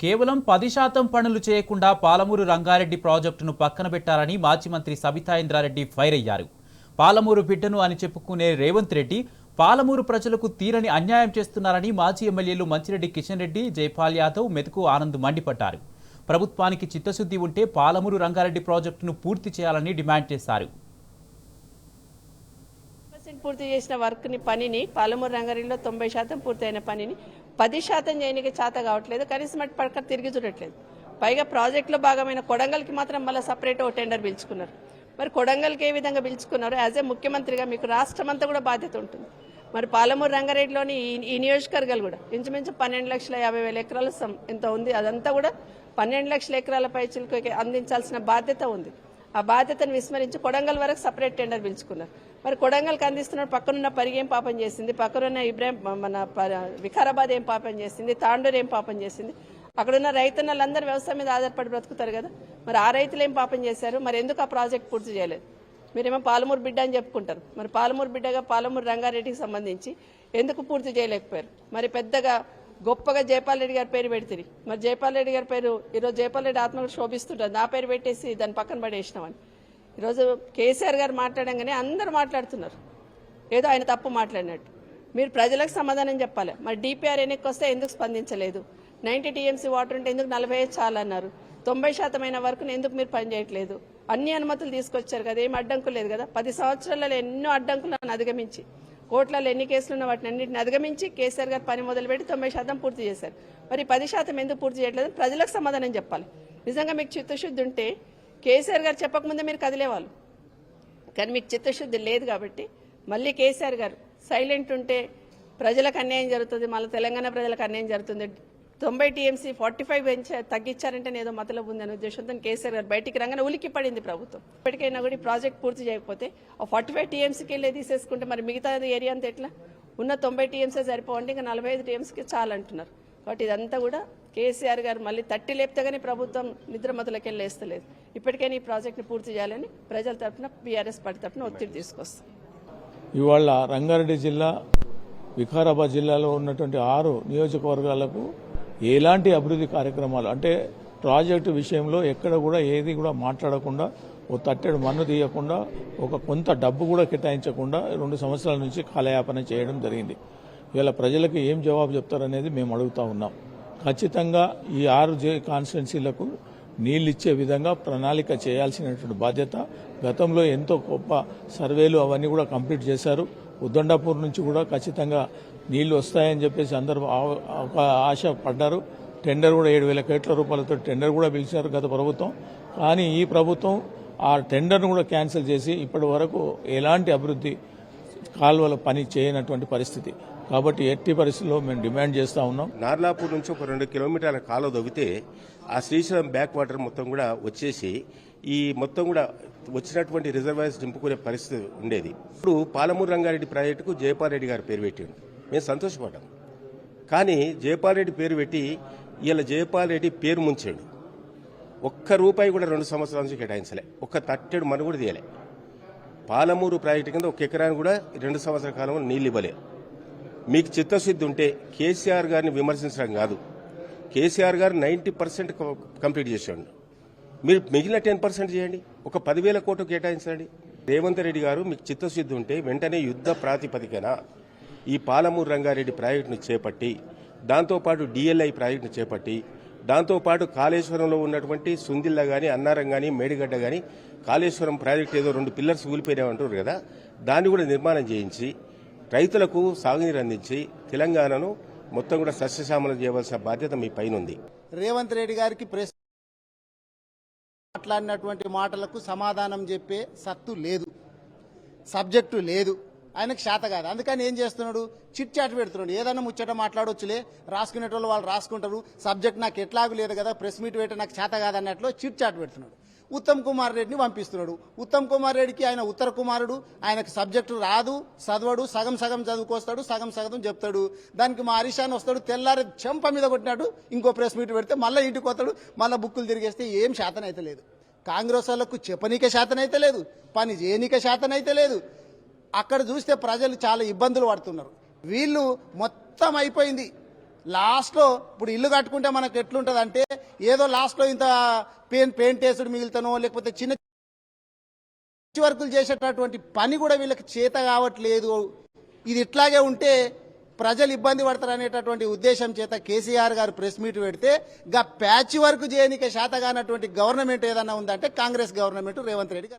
కేవలం 10% పనులు చేయకుండా పాలమూరు రంగారెడ్డి ప్రాజెక్టును పక్కన పెట్టాలని మాజీ మంత్రి సబితా ఇంద్రారెడ్డి ఫైర్ అయ్యారు. పాలమూరు బిడ్డను అని చెప్పుకునే రేవంత్ రెడ్డి పాలమూరు ప్రజలకు తీరని అన్యాయం చేస్తున్నారని మాజీ ఎమ్మెల్యేలు మంచిరెడ్డి కిషన్ రెడ్డి, జైపాల్ యాదవ్, మెతుకు ఆనంద్ మండిపడ్డారు. ప్రభుత్వానికి చిత్తశుద్ధి ఉంటే పాలమూరు రంగారెడ్డి ప్రాజెక్టును పూర్తి చేయాలని డిమాండ్ చేశారు. పూర్తి చేసిన పనిని పాలమూరు రంగారెడ్డిలో 90% పూర్తయిన పనిని 10% చేయడానికి చేత కావట్లేదు. కనీసం అటు పక్క తిరిగి చూడట్లేదు. పైగా ప్రాజెక్టులో భాగమైన కొడంగల్కి మాత్రం మళ్ళీ సపరేట్ ఓ టెండర్ పిలుచుకున్నారు. మరి కొడంగల్కి ఏ విధంగా పిలుచుకున్నారు? యాజ్ ఏ ముఖ్యమంత్రిగా మీకు రాష్ట్రం అంతా కూడా బాధ్యత ఉంటుంది. మరి పాలమూరు రంగారెడ్డిలోని ఈ నియోజకవర్గాలు కూడా ఇంచుమించు 12,50,000 ఎకరాల ఎంత ఉంది. అదంతా కూడా 12 లక్షల ఎకరాల పైచిలకు అందించాల్సిన బాధ్యత ఉంది. ఆ బాధ్యతను విస్మరించి కొడంగల్ వరకు సపరేట్ టెండర్ పిలుచుకున్నారు. మరి కొడంగల్కి అందిస్తున్న పక్కనున్న పరిగి ఏం పాపం చేసింది, పక్కనున్న ఇబ్రాహిం మన వికారాబాద్ ఏం పాపం చేసింది, తాండూరు ఏం పాపం చేసింది. అక్కడున్న రైతన్నలందరూ వ్యవసాయం మీద ఆధారపడి బ్రతుకుతారు కదా. మరి ఆ రైతులు ఏం పాపం చేశారు? మరి ఎందుకు ఆ ప్రాజెక్ట్ పూర్తి చేయలేదు? మీరేమో పాలమూరు బిడ్డ అని చెప్పుకుంటారు. మరి పాలమూరు బిడ్డగా పాలమూరు రంగారెడ్డికి సంబంధించి ఎందుకు పూర్తి చేయలేకపోయారు? మరి పెద్దగా గొప్పగా జైపాల్ రెడ్డి గారి పేరు పెడుతుంది. మరి జైపాల్ రెడ్డి గారి పేరు ఈరోజు జైపాల్ రెడ్డి ఆత్మకు శోభిస్తుంటుంది. నా పేరు పెట్టేసి దాన్ని పక్కన పడేసినామని ఈరోజు కేసీఆర్ గారు మాట్లాడంగానే అందరూ మాట్లాడుతున్నారు ఏదో ఆయన తప్పు మాట్లాడినట్టు. మీరు ప్రజలకు సమాధానం చెప్పాలి. మరి డిపిఆర్ ఎన్నిక వస్తే ఎందుకు స్పందించలేదు? 90 టీఎంసీ వాటర్ ఉంటే ఎందుకు 45 చాలన్నారు? 90% వరకు ఎందుకు మీరు పనిచేయట్లేదు? అన్ని అనుమతులు తీసుకొచ్చారు కదా, ఏం అడ్డంకు లేదు కదా. 10 సంవత్సరాలలో ఎన్నో అడ్డంకులను అధిగమించి కోట్లలో ఎన్ని కేసులు ఉన్న వాటిని అన్నింటిని అధిగమించి కేసీఆర్ గారు పని మొదలుపెట్టి 90% పూర్తి చేశారు. మరి 10% ఎందుకు పూర్తి చేయట్లేదు? ప్రజలకు సమాధానం చెప్పాలి. నిజంగా మీకు చిత్తశుద్ధి ఉంటే కేసీఆర్ గారు చెప్పకముందే మీరు కదిలేవాళ్ళు. కానీ మీకు చిత్తశుద్ధి లేదు కాబట్టి మళ్ళీ కేసీఆర్ గారు సైలెంట్ ఉంటే ప్రజలకు అన్యాయం జరుగుతుంది, మళ్ళీ తెలంగాణ ప్రజలకు అన్యాయం జరుగుతుంది. 90 టీఎంసీ 45 తగ్గించారంటే ఏదో మతలబు ఉందనే ఉద్దేశంతో కేసీఆర్ గారు బయటికి రాగానే ఉలిక్కి పడింది ప్రభుత్వం. ఇప్పటికైనా కూడా ఈ ప్రాజెక్ట్ పూర్తి చేయకపోతే ఆ 45 టీఎంసీకి వెళ్ళే తీసేసుకుంటే మరి మిగతా ఏరియా అంతా ఎట్లా? ఉన్న 90 టీఎంసీ సరిపోవండి, ఇంకా 45 టీఎంసీకి చాలంటున్నారు. కాబట్టి ఇదంతా కూడా కేసీఆర్ గారు మళ్ళీ తట్టి లేపితే కానీ ప్రభుత్వం నిద్రమతులకి వెళ్ళేస్తలేదు. ఇప్పటికైనా ఈ ప్రాజెక్ట్ని పూర్తి చేయాలని ప్రజల తరఫున బీఆర్ఎస్ పార్టీ తరఫున ఒత్తిడి తీసుకొస్తాం. ఇవాళ రంగారెడ్డి జిల్లా, వికారాబాద్ జిల్లాలో ఉన్నటువంటి 6 నియోజకవర్గాలకు ఎలాంటి అభివృద్ధి కార్యక్రమాలు అంటే ప్రాజెక్టు విషయంలో ఎక్కడ కూడా ఏది కూడా మాట్లాడకుండా, ఓ తట్టెడు మన్ను తీయకుండా, ఒక కొంత డబ్బు కూడా కేటాయించకుండా 2 సంవత్సరాల నుంచి కాలయాపన చేయడం జరిగింది. ఇవాళ ప్రజలకు ఏం జవాబు చెప్తారనేది మేము అడుగుతా ఉన్నాం. ఖచ్చితంగా ఈ 6 కాన్స్టిట్యున్సీలకు నీళ్ళు ఇచ్చే విధంగా ప్రణాళిక చేయాల్సినటువంటి బాధ్యత. గతంలో ఎంతో గొప్ప సర్వేలు అవన్నీ కూడా కంప్లీట్ చేశారు. ఉద్దండాపూర్ నుంచి కూడా ఖచ్చితంగా నీళ్లు వస్తాయని చెప్పేసి అందరూ ఒక ఆశ పడ్డారు. టెండర్ కూడా 7,000 కోట్ల రూపాయలతో టెండర్ కూడా పిలిచారు గత ప్రభుత్వం. కానీ ఈ ప్రభుత్వం ఆ టెండర్ను కూడా క్యాన్సిల్ చేసి ఇప్పటి వరకు ఎలాంటి అభివృద్ధి కాలువల పని చేయనటువంటి పరిస్థితి. కాబట్టి ఎట్టి పరిస్థితుల్లో మేము డిమాండ్ చేస్తా ఉన్నాం. నార్లాపూర్ నుంచి ఒక 2 కిలోమీటర్ల కాలువ దొగితే ఆ శ్రీశైలం బ్యాక్ వాటర్ మొత్తం కూడా వచ్చేసి ఈ మొత్తం కూడా వచ్చినటువంటి రిజర్వాయర్స్ నింపుకునే పరిస్థితి ఉండేది. ఇప్పుడు పాలమూరు రంగారెడ్డి ప్రాజెక్టుకు జైపాల్ రెడ్డి గారి పేరు పెట్టాడు. మేము సంతోషపడ్డాం. కానీ జైపాల్ రెడ్డి పేరు పెట్టి ఇలా జైపాల్ రెడ్డి పేరు ముంచాడు. ₹1 కూడా 2 సంవత్సరాల నుంచి కేటాయించలే. ఒక్క తట్టెడు మను కూడా తీయలే. పాలమూరు ప్రాజెక్టు కింద 1 ఎకరానికి కూడా 2 సంవత్సరాల కాలంలో నీళ్ళు ఇవ్వలే. మీకు చిత్తశుద్ధి ఉంటే కేసీఆర్ గారిని విమర్శించడం కాదు. కేసీఆర్ గారు 90% కంప్లీట్ చేశాడు. మీరు మిగిలిన 10% చేయండి. ఒక 10,000 కోట్లు కేటాయించండి. రేవంత్ రెడ్డి గారు మీకు చిత్తశుద్ధి ఉంటే వెంటనే యుద్ధ ప్రాతిపదికన ఈ పాలమూరు రంగారెడ్డి ప్రాజెక్టును చేపట్టి, దాంతోపాటు డిఎల్ఐ ప్రాజెక్టును చేపట్టి, దాంతోపాటు కాళేశ్వరంలో ఉన్నటువంటి సుందిల్ల కానీ, అన్నారం కానీ, మేడిగడ్డ కానీ కాళేశ్వరం ప్రాజెక్టు ఏదో 2 పిల్లర్స్ కూలిపోయినామంటారు కదా, దాన్ని కూడా నిర్మాణం చేయించి రైతులకు సాగునీరు అందించి తెలంగాణను మొత్తం కూడా సస్యశ్యామలం చేయవలసిన బాధ్యత మీ పైన ఉంది. రేవంత్ రెడ్డి గారికి ప్రెస్ మాట్లాడినటువంటి మాటలకు సమాధానం చెప్పే సత్తు లేదు, సబ్జెక్టు లేదు, ఆయనకు శాత కాదు. అందుకని ఏం చేస్తున్నాడు? చిట్ చాట్ పెడుతున్నాడు. ఏదన్నా ముచ్చట మాట్లాడొచ్చులే, రాసుకునేటోళ్ళు వాళ్ళు రాసుకుంటారు, సబ్జెక్ట్ నాకు ఎట్లాగూ లేదు కదా, ప్రెస్ మీట్ పెట్టి నాకు శాత కాదన్నట్లు చిట్ చాట్ పెడుతున్నాడు. ఉత్తమ్ కుమార్ రెడ్డిని పంపిస్తున్నాడు. ఉత్తమ్ కుమార్ రెడ్డికి ఆయన ఉత్తర కుమారుడు, ఆయనకు సబ్జెక్టు రాదు, చదవడు, సగం సగం చదువుకొస్తాడు, సగం సగం చెప్తాడు. దానికి మా హరీషాన్ వస్తాడు, తెల్లారి చెంప మీద కొట్టినాడు, ఇంకో ప్రెస్ మీట్ పెడితే మళ్ళీ ఇంటికి వస్తాడు, మళ్ళీ బుక్కులు తిరిగేస్తే ఏం శాతనైతే లేదు. కాంగ్రెస్ వాళ్ళకు చెప్పనీకే శాతనైతే లేదు, పని చేయనీకే శాతనైతే లేదు. అక్కడ చూస్తే ప్రజలు చాలా ఇబ్బందులు పడుతున్నారు. వీళ్ళు మొత్తం అయిపోయింది. లాస్ట్లో ఇప్పుడు ఇల్లు కట్టుకుంటే మనకు ఎట్లుంటుంది అంటే ఏదో లాస్ట్లో ఇంత పెయింట్ వేసుడు మిగులుతానో లేకపోతే చిన్న వర్కులు చేసేటటువంటి పని కూడా వీళ్ళకి చేత కావట్లేదు. ఇది ఇట్లాగే ఉంటే ప్రజలు ఇబ్బంది పడతారు అనేటటువంటి ఉద్దేశం చేత కేసీఆర్ గారు ప్రెస్ మీట్ పెడితే ప్యాచ్ వర్క్ చేయనికే శాత కానటువంటి గవర్నమెంట్ ఏదన్నా ఉందంటే కాంగ్రెస్ గవర్నమెంట్ రేవంత్ రెడ్డి గారు.